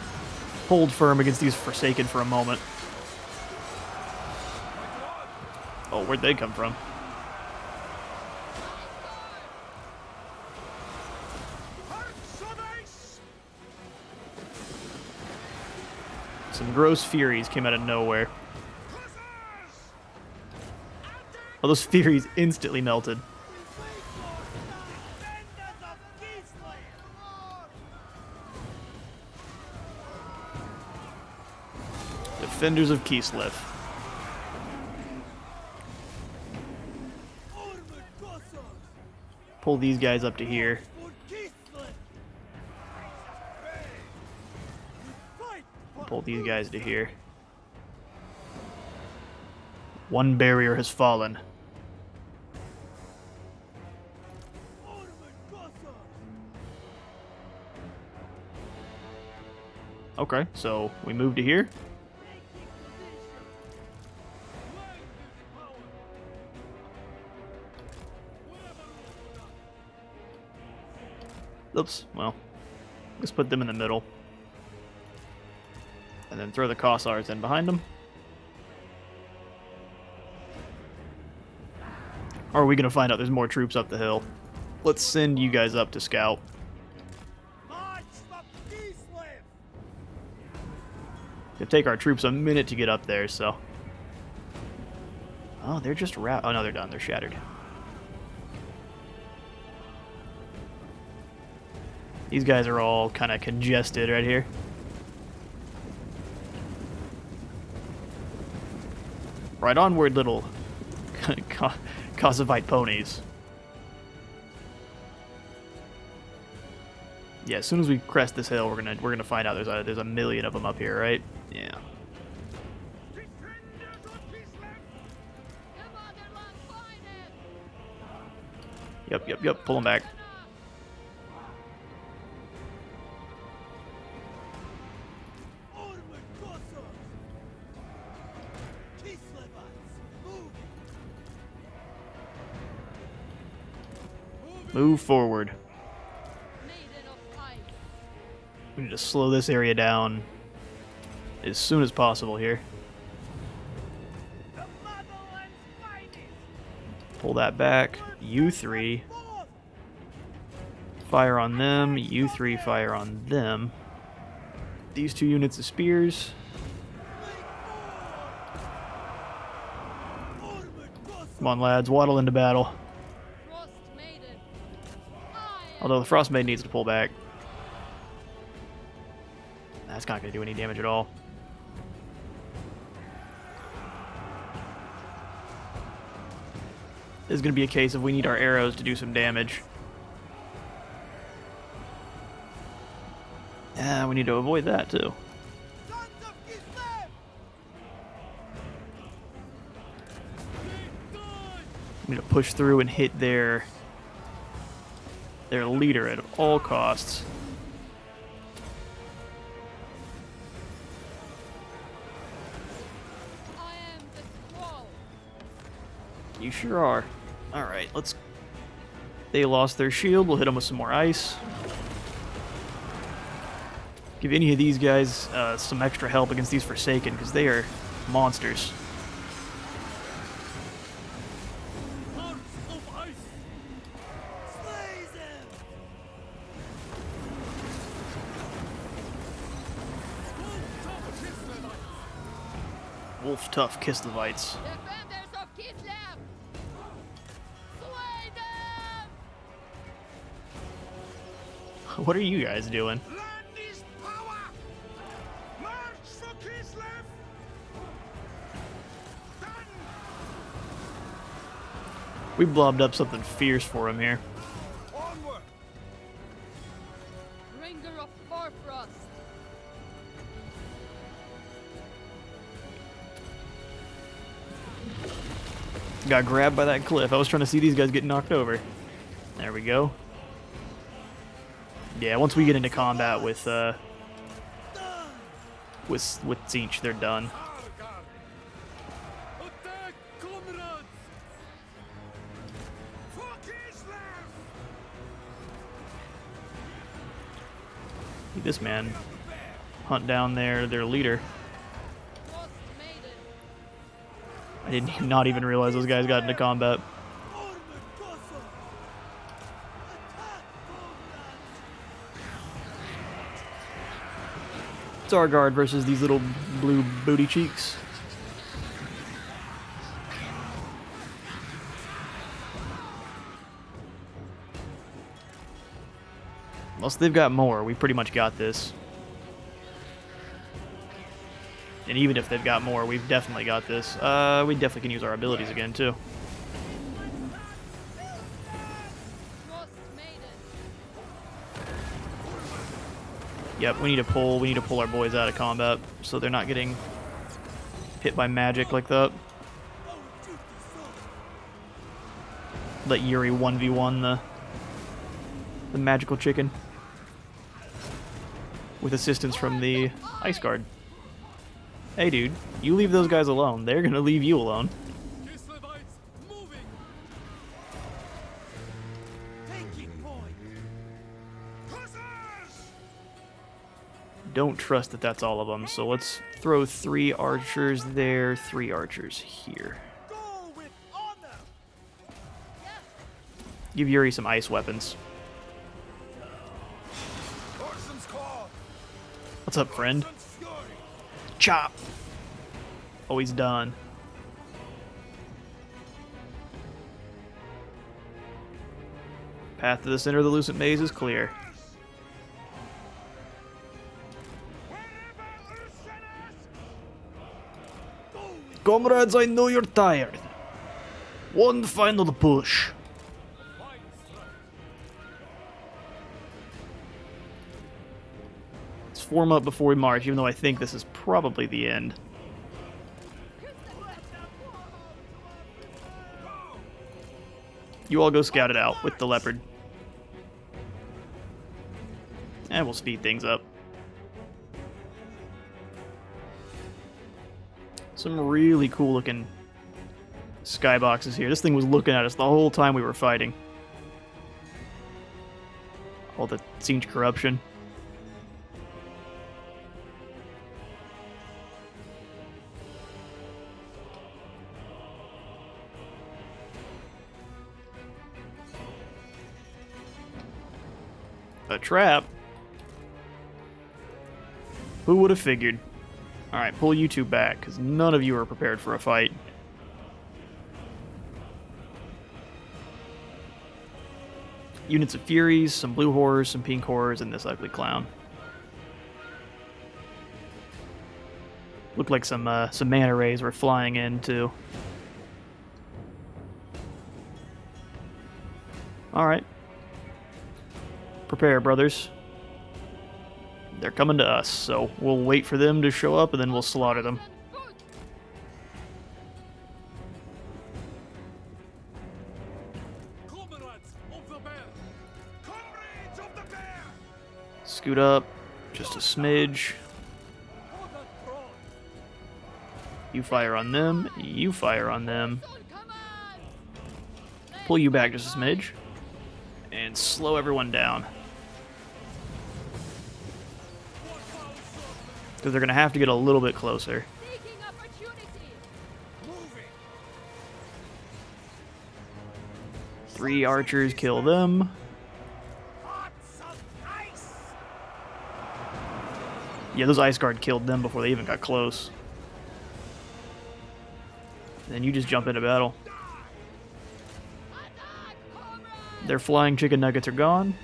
hold firm against these Forsaken for a moment. Oh, where'd they come from? Some gross Furies came out of nowhere. Oh, those Furies instantly melted. Defenders of Kislev. Pull these guys up to here. Pull these guys to here. One barrier has fallen. Okay, so we move to here. Oops, well, let's put them in the middle. And then throw the Kossars in behind them. Or are we going to find out there's more troops up the hill? Let's send you guys up to scout. It'll take our troops a minute to get up there, so... Oh, they're just oh no, they're done. They're shattered. These guys are all kind of congested right here. Right onward, little Kossovite ponies. Yeah, as soon as we crest this hill, we're gonna find out there's a million of them up here, right? Yeah. Yep. Pull them back. Move forward. We need to slow this area down as soon as possible here. Pull that back. You three. Fire on them. You three fire on them. These two units of spears. Come on, lads. Waddle into battle. Although the Frost Maiden needs to pull back. That's not going to do any damage at all. This is going to be a case of we need our arrows to do some damage. Yeah, we need to avoid that too. We need to push through and hit their leader at all costs. I am the scroll. You sure are. Alright, let's... They lost their shield. We'll hit them with some more ice. Give any of these guys some extra help against these Forsaken, because they are monsters. Wolf tough Kislevites. Defenders of Kislev! Slay them! What are you guys doing? Land is power! March for Kislev! Done! We blobbed up something fierce for him here. Onward! Bringer of Farfrost! Got grabbed by that cliff. I was trying to see these guys get knocked over. There we go. Yeah, once we get into combat with Siege, they're done. Attack, comrades! For Kislev! See this man hunt down their leader. Frost Maiden! I did not even realize those guys got into combat. It's our guard versus these little blue booty cheeks. Unless they've got more, we pretty much got this. And even if they've got more, we've definitely got this. We definitely can use our abilities again, too. Frost Maiden. Yep, we need to pull our boys out of combat so they're not getting hit by magic like that. Let Yuri 1v1 the magical chicken with assistance from the Ice Guard. Hey dude, you leave those guys alone. They're gonna leave you alone. Kislevites moving. Taking point. Don't trust that that's all of them, so let's throw 3 archers there, 3 archers here. Go with honor. Give Yuri some ice weapons. Ursun's call. What's up, friend? Ursun's fury. Chop! Oh, he's done. Path to the center of the Lucent Maze is clear. Comrades, I know you're tired. One final push. Let's form up before we march, even though I think this is probably the end. You all go scout it out with the leopard. And we'll speed things up. Some really cool looking skyboxes here. This thing was looking at us the whole time we were fighting. All the siege corruption. A trap? Who would have figured? Alright, pull you two back, because none of you are prepared for a fight. Units of Furies, some blue horrors, some pink horrors, and this ugly clown. Looked like some manta rays were flying in, too. Alright. Prepare, brothers. They're coming to us, so we'll wait for them to show up and then we'll slaughter them. Comrades of the bear. Comrades of the bear. Scoot up, just a smidge. For the throne. You fire on them, you fire on them. Son, come on! Pull you back just a smidge. And slow everyone down. Because they're going to have to get a little bit closer. Seeking opportunity! Moving. 3 archers kill them. Lots of ice. Yeah, those Ice Guard killed them before they even got close. Then you just jump into battle. Attack, comrades! Their flying chicken nuggets are gone.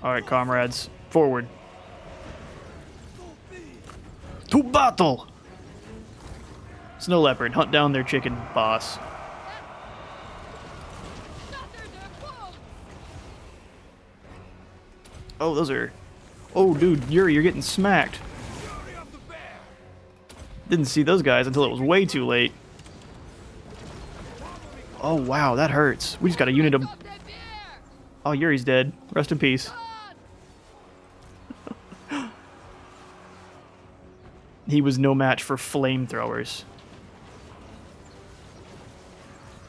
Alright, comrades. Forward. To battle! Snow Leopard, hunt down their chicken boss. Shatter their foes! Oh, those are... Oh, dude, Yuri, you're getting smacked. Fury of the bear. Didn't see those guys until it was way too late. Oh, wow, that hurts. We just got a unit of... Stop the bear! Oh, Yuri's dead. Rest in peace. On! He was no match for flamethrowers.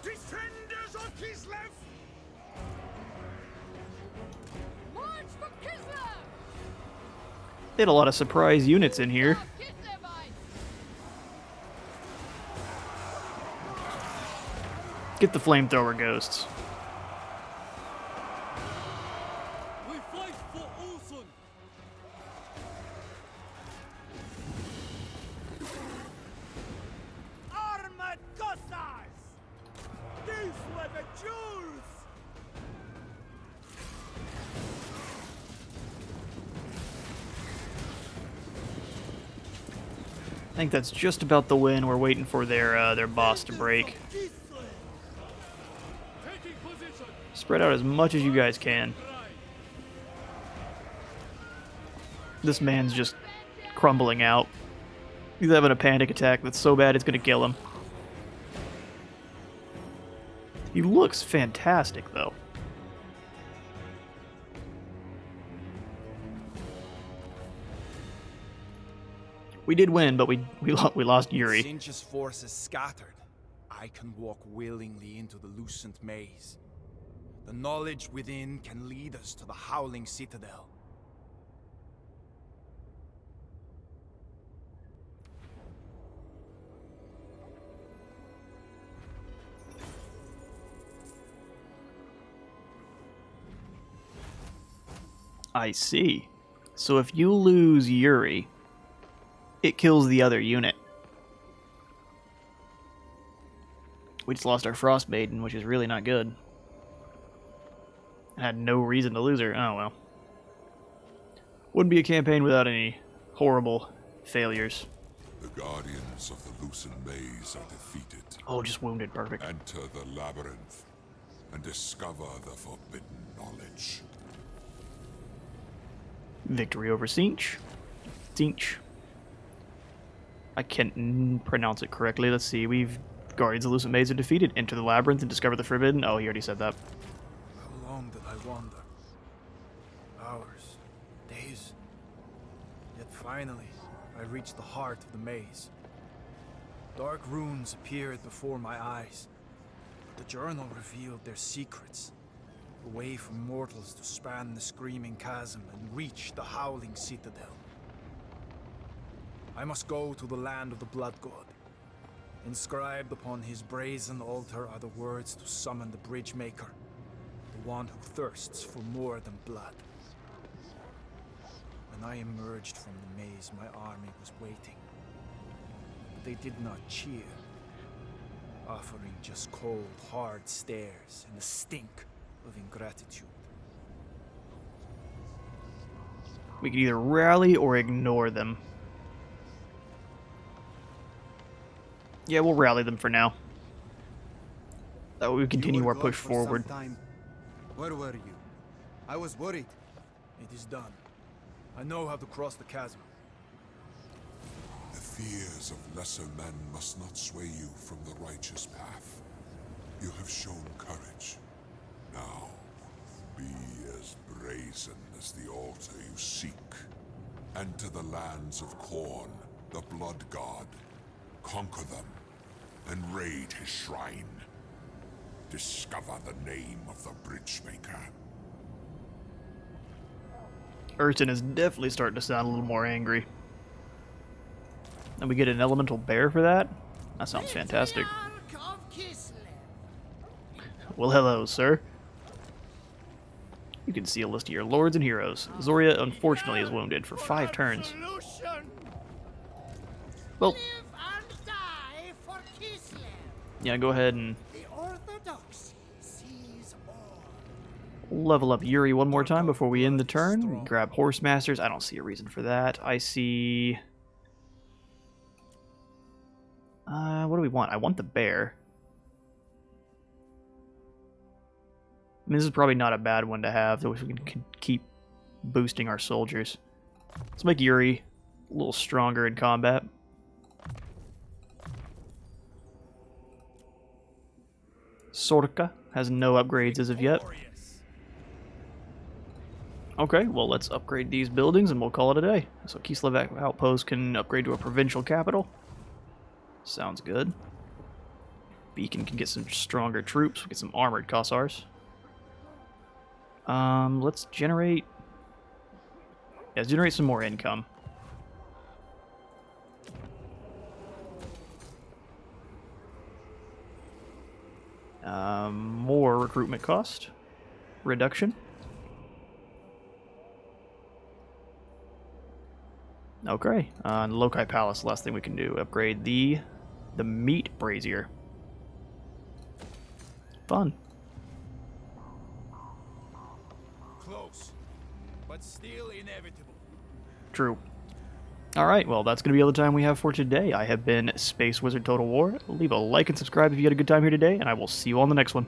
Defenders of Kislev. March for Kislev! They had a lot of surprise units in here. Kislevites! Get the flamethrower ghosts. We fight for Ursun. Armored Cossars. These were the Jews. think that's just about the win. We're waiting for their boss to break. Spread out as much as you guys can. This man's just crumbling out. He's having a panic attack that's so bad it's gonna kill him. He looks fantastic, though. We did win, but we lost Yuri. Sinch's forces scattered, I can walk willingly into the loosened maze. The knowledge within can lead us to the Howling Citadel. I see. So if you lose Yuri, it kills the other unit. We just lost our Frost Maiden, which is really not good. I had no reason to lose her. Oh well. Wouldn't be a campaign without any horrible failures. The guardians of the loosened maze are defeated. Oh, just wounded. Perfect. Enter the labyrinth and discover the forbidden knowledge. Victory over Sinch. Sinch. I can't pronounce it correctly. Let's see. We've Guardians of the Lucent Maze are defeated. Enter the labyrinth and discover the forbidden. Oh, he already said that. How long did I wander? Hours, days. Yet finally, I reached the heart of the maze. Dark runes appeared before my eyes, but the journal revealed their secrets. A way for mortals to span the screaming chasm and reach the Howling Citadel. I must go to the land of the Blood God. Inscribed upon his brazen altar are the words to summon the Bridge Maker, the one who thirsts for more than blood. When I emerged from the maze, my army was waiting. But they did not cheer, offering just cold, hard stares and the stink of ingratitude. We can either rally or ignore them. Yeah, we'll rally them for now. That way we continue You were our gone push for forward. some time. Where were you? I was worried. It is done. I know how to cross the chasm. The fears of lesser men must not sway you from the righteous path. You have shown courage. Now, be as brazen as the altar you seek. Enter the lands of Khorne, the Blood God. Conquer them, and raid his shrine. Discover the name of the Bridgemaker. Ursun is definitely starting to sound a little more angry. And we get an elemental bear for that? That sounds fantastic. Well, hello, sir. You can see a list of your lords and heroes. Zoria, unfortunately, is wounded for 5 turns. Well, yeah, go ahead and level up Yuri one more time before we end the turn. Grab Horse Masters. I don't see a reason for that. I see... what do we want? I want the bear. I mean, this is probably not a bad one to have, so we can keep boosting our soldiers. Let's make Yuri a little stronger in combat. Sorka has no upgrades as of yet. Okay, well, let's upgrade these buildings and we'll call it a day. So Kislev Outpost can upgrade to a provincial capital. Sounds good. Beacon can get some stronger troops. We'll get some armored Kossars. Let's generate... Yeah, let's generate some more income. More recruitment cost. Reduction. Okay, the Lokai Palace, last thing we can do. Upgrade the meat brazier. Fun. Close, but still inevitable. True. Alright, well, that's going to be all the time we have for today. I have been Space Wizard Total War. Leave a like and subscribe if you had a good time here today, and I will see you on the next one.